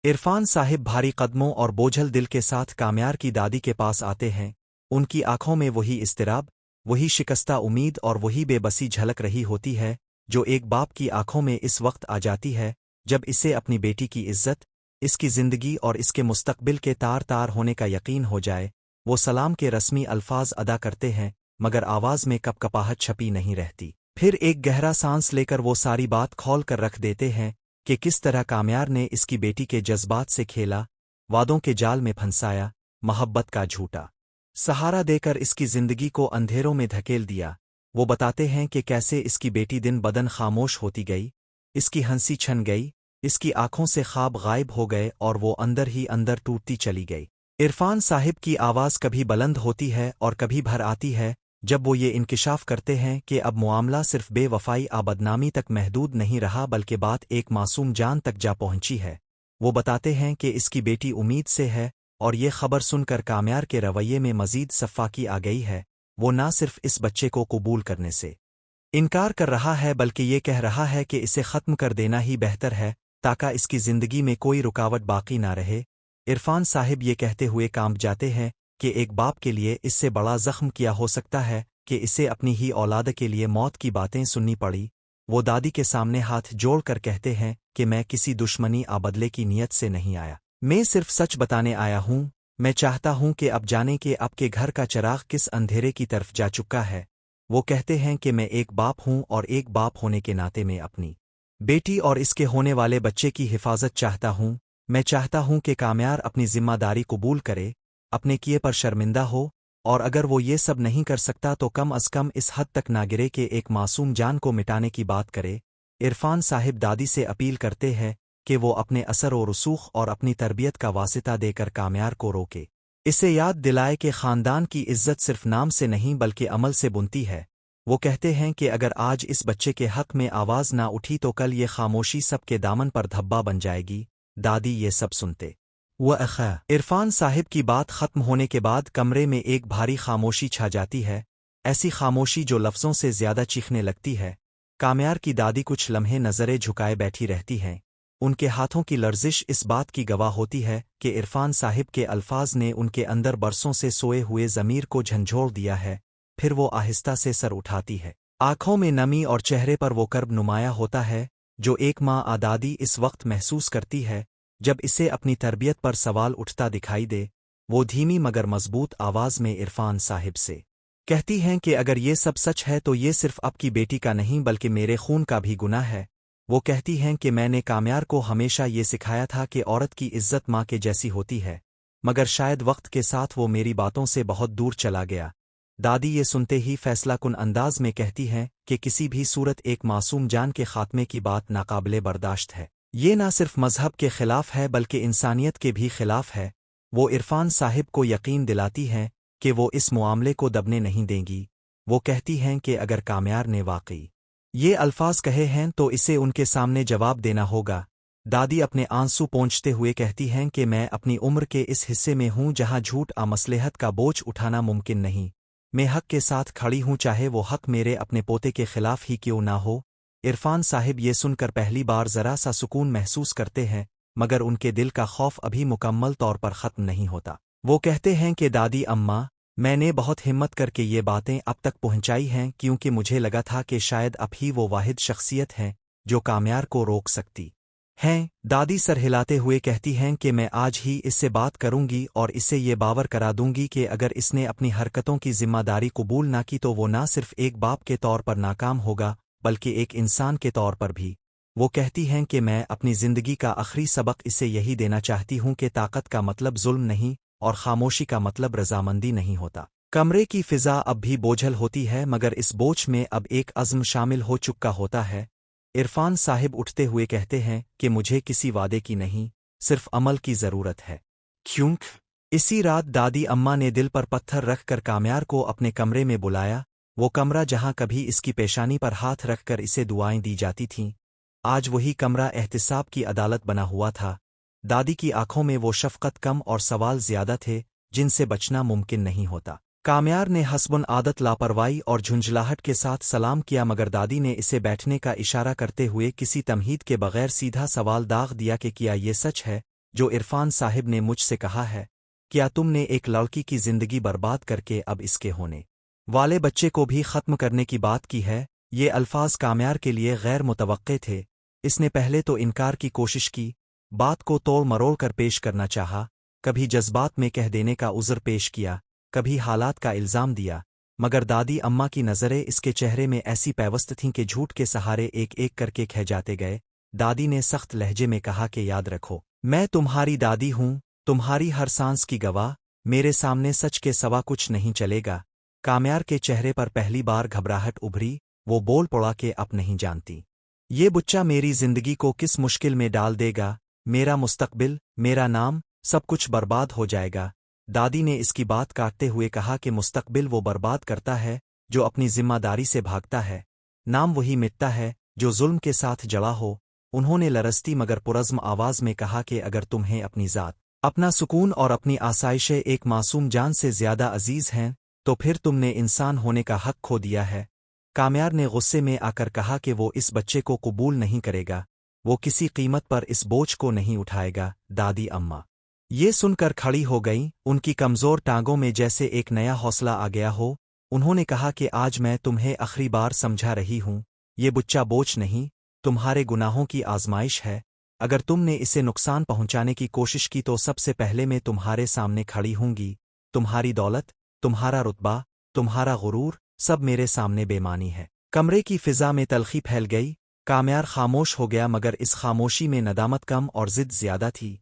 इरफान साहिब भारी कदमों और बोझल दिल के साथ काम्यार की दादी के पास आते हैं। उनकी आंखों में वही इज़्तिराब, वही शिकस्ता उम्मीद और वही बेबसी झलक रही होती है जो एक बाप की आंखों में इस वक्त आ जाती है जब इसे अपनी बेटी की इज्जत, इसकी जिंदगी और इसके मुस्तकबिल के तार तार होने का यकीन हो जाए। वो सलाम के रस्मी अल्फाज अदा करते हैं मगर आवाज में कपकपाहट छपी नहीं रहती। फिर एक गहरा सांस लेकर वो सारी बात खोल कर रख देते हैं कि किस तरह काम्यार ने इसकी बेटी के जज्बात से खेला, वादों के जाल में फंसाया, मोहब्बत का झूठा सहारा देकर इसकी जिंदगी को अंधेरों में धकेल दिया। वो बताते हैं कि कैसे इसकी बेटी दिन बदन खामोश होती गई, इसकी हंसी छन गई, इसकी आंखों से ख्वाब गायब हो गए और वो अंदर ही अंदर टूटती चली गई। इरफान साहिब की आवाज़ कभी बुलंद होती है और कभी भर आती है जब वो ये इंकिशाफ करते हैं कि अब मामला सिर्फ बेवफाई बदनामी तक महदूद नहीं रहा बल्कि बात एक मासूम जान तक जा पहुंची है। वो बताते हैं कि इसकी बेटी उम्मीद से है और ये खबर सुनकर काम्यार के रवैये में मजीद सफ़ाकी आ गई है। वो ना सिर्फ इस बच्चे को कबूल करने से इनकार कर रहा है बल्कि ये कह रहा है कि इसे ख़त्म कर देना ही बेहतर है ताकि इसकी ज़िंदगी में कोई रुकावट बाकी ना रहे। इरफान साहिब ये कहते हुए कांप जाते हैं कि एक बाप के लिए इससे बड़ा ज़ख्म क्या हो सकता है कि इसे अपनी ही औलाद के लिए मौत की बातें सुननी पड़ी। वो दादी के सामने हाथ जोड़ कर कहते हैं कि मैं किसी दुश्मनी बदले की नीयत से नहीं आया, मैं सिर्फ सच बताने आया हूँ। मैं चाहता हूँ कि अब जाने कि आपके घर का चिराग किस अंधेरे की तरफ जा चुका है। वो कहते हैं कि मैं एक बाप हूँ और एक बाप होने के नाते मैं अपनी बेटी और इसके होने वाले बच्चे की हिफाजत चाहता हूँ। मैं चाहता हूँ कि काम्यार अपनी जिम्मेदारी कबूल करे, अपने किए पर शर्मिंदा हो, और अगर वो ये सब नहीं कर सकता तो कम अज़ कम इस हद तक ना गिरे कि एक मासूम जान को मिटाने की बात करे। इरफान साहिब दादी से अपील करते हैं कि वो अपने असर और रसूख और अपनी तरबियत का वासिता देकर काम्यार को रोके, इसे याद दिलाए कि ख़ानदान की इज़्ज़त सिर्फ नाम से नहीं बल्कि अमल से बुनती है। वो कहते हैं कि अगर आज इस बच्चे के हक़ में आवाज़ ना उठी तो कल ये खामोशी सबके दामन पर धब्बा बन जाएगी। दादी ये सब सुनते इरफान साहिब की बात ख़त्म होने के बाद कमरे में एक भारी खामोशी छा जाती है, ऐसी खामोशी जो लफ्ज़ों से ज़्यादा चीखने लगती है। काम्यार की दादी कुछ लम्हे नज़रें झुकाए बैठी रहती हैं। उनके हाथों की लर्जिश इस बात की गवाह होती है कि इरफान साहिब के अल्फाज ने उनके अंदर बरसों से सोए हुए ज़मीर को झंझोड़ दिया है। फिर वो आहिस्ता से सर उठाती है, आँखों में नमी और चेहरे पर वो कर्ब नुमाया होता है जो एक माँ दादी इस वक्त महसूस करती है जब इसे अपनी तरबियत पर सवाल उठता दिखाई दे। वो धीमी मगर मजबूत आवाज़ में इरफान साहिब से कहती हैं कि अगर ये सब सच है तो ये सिर्फ आपकी बेटी का नहीं बल्कि मेरे खून का भी गुनाह है। वो कहती हैं कि मैंने काम्यार को हमेशा ये सिखाया था कि औरत की इज्जत माँ के जैसी होती है, मगर शायद वक्त के साथ वो मेरी बातों से बहुत दूर चला गया। दादी ये सुनते ही फैसलाकुन अंदाज में कहती हैं कि किसी भी सूरत एक मासूम जान के खात्मे की बात नाकाबिले बर्दाश्त है। ये ना सिर्फ मजहब के खिलाफ है बल्कि इंसानियत के भी खिलाफ है। वो इरफान साहिब को यकीन दिलाती हैं कि वो इस मामले को दबने नहीं देंगी। वो कहती हैं कि अगर काम्यार ने वाकई ये अल्फाज कहे हैं तो इसे उनके सामने जवाब देना होगा। दादी अपने आंसू पोंछते हुए कहती हैं कि मैं अपनी उम्र के इस हिस्से में हूँ जहाँ झूठ मसलहत का बोझ उठाना मुमकिन नहीं। मैं हक के साथ खड़ी हूँ चाहे वो हक मेरे अपने पोते के खिलाफ ही क्यों ना हो। इरफान साहिब ये सुनकर पहली बार ज़रा सा सुकून महसूस करते हैं, मगर उनके दिल का खौफ अभी मुकम्मल तौर पर ख़त्म नहीं होता। वो कहते हैं कि दादी अम्मा, मैंने बहुत हिम्मत करके ये बातें अब तक पहुंचाई हैं क्योंकि मुझे लगा था कि शायद अब ही वो वाहिद शख्सियत हैं जो काम्यार को रोक सकती हैं। दादी सर हिलाते हुए कहती हैं कि मैं आज ही इससे बात करूंगी और इसे ये बावर करा दूंगी कि अगर इसने अपनी हरकतों की जिम्मेदारी कबूल ना की तो वो ना सिर्फ एक बाप के तौर पर नाकाम होगा बल्कि एक इंसान के तौर पर भी। वो कहती हैं कि मैं अपनी ज़िंदगी का आखिरी सबक इसे यही देना चाहती हूँ कि ताकत का मतलब जुल्म नहीं और खामोशी का मतलब रजामंदी नहीं होता। कमरे की फ़िज़ा अब भी बोझल होती है मगर इस बोझ में अब एक अज़्म शामिल हो चुका होता है। इरफान साहिब उठते हुए कहते हैं कि मुझे किसी वादे की नहीं, सिर्फ अमल की ज़रूरत है। क्योंकि इसी रात दादी अम्मा ने दिल पर पत्थर रख कर काम्यार को अपने कमरे में बुलाया। वो कमरा जहाँ कभी इसकी पेशानी पर हाथ रखकर इसे दुआएं दी जाती थीं, आज वही कमरा एहतिसाब की अदालत बना हुआ था। दादी की आंखों में वो शफ़क़त कम और सवाल ज़्यादा थे जिनसे बचना मुमकिन नहीं होता। काम्यार ने हस्बुन आदत लापरवाही और झुंझलाहट के साथ सलाम किया मगर दादी ने इसे बैठने का इशारा करते हुए किसी तमहीद के बगैर सीधा सवाल दाग दिया कि क्या ये सच है जो इरफान साहिब ने मुझसे कहा है, क्या तुमने एक लड़की की जिंदगी बर्बाद करके अब इसके होने वाले बच्चे को भी खत्म करने की बात की है? ये अल्फाज काम्यार के लिए गैर मुतवक्के थे। इसने पहले तो इनकार की कोशिश की, बात को तोड़ मरोड़ कर पेश करना चाहा, कभी जज्बात में कह देने का उज़र पेश किया, कभी हालात का इल्ज़ाम दिया, मगर दादी अम्मा की नज़रें इसके चेहरे में ऐसी पैवस्त थीं कि झूठ के सहारे एक एक करके खह जाते गए। दादी ने सख्त लहजे में कहा कि याद रखो, मैं तुम्हारी दादी हूँ, तुम्हारी हर सांस की गवाह, मेरे सामने सच के सवा कुछ नहीं चलेगा। काम्यार के चेहरे पर पहली बार घबराहट उभरी, वो बोल पड़ा कि अब नहीं जानती ये बच्चा मेरी जिंदगी को किस मुश्किल में डाल देगा, मेरा मुस्तकबिल, मेरा नाम, सब कुछ बर्बाद हो जाएगा। दादी ने इसकी बात काटते हुए कहा कि मुस्तकबिल वो बर्बाद करता है जो अपनी जिम्मेदारी से भागता है, नाम वही मिटता है जो जुल्म के साथ जड़ा हो। उन्होंने लरसती मगर पुरज़्म आवाज में कहा कि अगर तुम्हें अपनी ज़ात, अपना सुकून और अपनी आसाइशें एक मासूम जान से ज्यादा अजीज हैं, तो फिर तुमने इंसान होने का हक खो दिया है। काम्यार ने गुस्से में आकर कहा कि वो इस बच्चे को कबूल नहीं करेगा, वो किसी कीमत पर इस बोझ को नहीं उठाएगा। दादी अम्मा ये सुनकर खड़ी हो गईं, उनकी कमजोर टांगों में जैसे एक नया हौसला आ गया हो। उन्होंने कहा कि आज मैं तुम्हें आखिरी बार समझा रही हूँ, ये बच्चा बोझ नहीं, तुम्हारे गुनाहों की आजमाइश है। अगर तुमने इसे नुकसान पहुंचाने की कोशिश की तो सबसे पहले मैं तुम्हारे सामने खड़ी होंगी। तुम्हारी दौलत, तुम्हारा रुतबा, तुम्हारा गुरूर, सब मेरे सामने बेमानी है। कमरे की फिजा में तलखी फैल गई। काम्यार खामोश हो गया, मगर इस खामोशी में नदामत कम और जिद ज्यादा थी।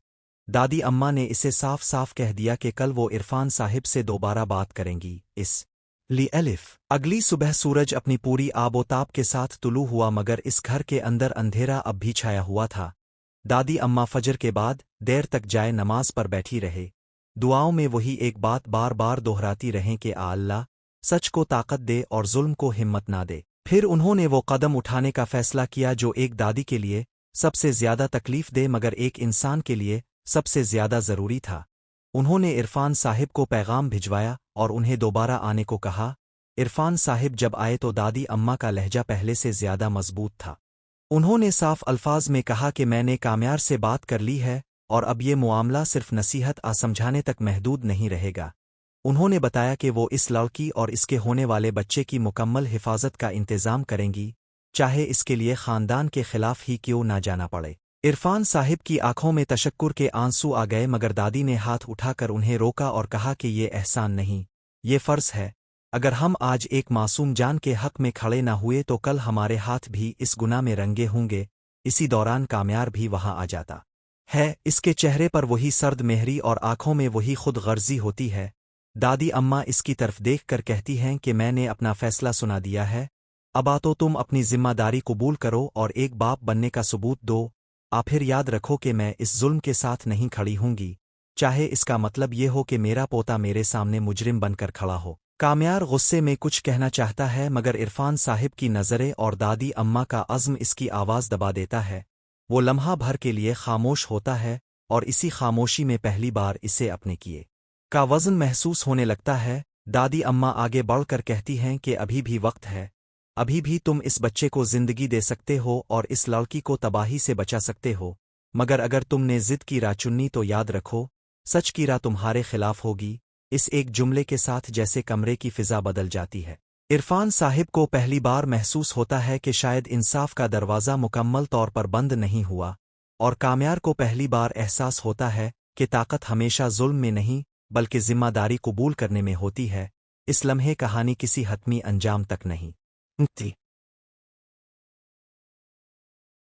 दादी अम्मा ने इसे साफ साफ कह दिया कि कल वो इरफान साहिब से दोबारा बात करेंगी। अगली सुबह सूरज अपनी पूरी आबोताब के साथ तुलू हुआ, मगर इस घर के अंदर अंधेरा अब भी छाया हुआ था। दादी अम्मा फजर के बाद देर तक जाए नमाज पर बैठी रहे, दुआओं में वही एक बात बार बार दोहराती रहें कि आ अल्लाह, सच को ताकत दे और जुल्म को हिम्मत ना दे। फिर उन्होंने वो कदम उठाने का फैसला किया जो एक दादी के लिए सबसे ज्यादा तकलीफ दे, मगर एक इंसान के लिए सबसे ज्यादा जरूरी था। उन्होंने इरफान साहिब को पैगाम भिजवाया और उन्हें दोबारा आने को कहा। इरफान साहिब जब आए तो दादी अम्मा का लहजा पहले से ज्यादा मजबूत था। उन्होंने साफ अल्फाज में कहा कि मैंने काम्यार से बात कर ली है और अब ये मामला सिर्फ नसीहत समझाने तक महदूद नहीं रहेगा। उन्होंने बताया कि वो इस लड़की और इसके होने वाले बच्चे की मुकम्मल हिफाजत का इंतजाम करेंगी, चाहे इसके लिए खानदान के खिलाफ ही क्यों ना जाना पड़े। इरफान साहिब की आंखों में तशक्कुर के आंसू आ गए, मगर दादी ने हाथ उठाकर उन्हें रोका और कहा कि ये एहसान नहीं, ये फर्ज है। अगर हम आज एक मासूम जान के हक में खड़े न हुए तो कल हमारे हाथ भी इस गुनाह में रंगे होंगे। इसी दौरान काम्यार भी वहां आ जाता है। इसके चेहरे पर वही सर्द मेहरी और आंखों में वही खुद गर्जी होती है। दादी अम्मा इसकी तरफ देखकर कहती हैं कि मैंने अपना फैसला सुना दिया है, अब तो तुम अपनी जिम्मेदारी कबूल करो और एक बाप बनने का सबूत दो। फिर याद रखो कि मैं इस जुल्म के साथ नहीं खड़ी होंगी, चाहे इसका मतलब ये हो कि मेरा पोता मेरे सामने मुजरिम बनकर खड़ा हो। काम्यार गुस्से में कुछ कहना चाहता है, मगर इरफान साहिब की नज़रें और दादी अम्मा का अज़्म इसकी आवाज़ दबा देता है। वो लम्हा भर के लिए खामोश होता है और इसी खामोशी में पहली बार इसे अपने किए का वज़न महसूस होने लगता है। दादी अम्मा आगे बढ़कर कहती हैं कि अभी भी वक्त है, अभी भी तुम इस बच्चे को जिंदगी दे सकते हो और इस लड़की को तबाही से बचा सकते हो, मगर अगर तुमने जिद की राह चुनी तो याद रखो, सच की राह तुम्हारे खिलाफ होगी। इस एक जुमले के साथ जैसे कमरे की फिजा बदल जाती है। इरफान साहिब को पहली बार महसूस होता है कि शायद इंसाफ का दरवाज़ा मुकम्मल तौर पर बंद नहीं हुआ, और काम्यार को पहली बार एहसास होता है कि ताकत हमेशा जुल्म में नहीं बल्कि जिम्मेदारी कबूल करने में होती है। इस लम्हे कहानी किसी हतमी अंजाम तक नहीं थी।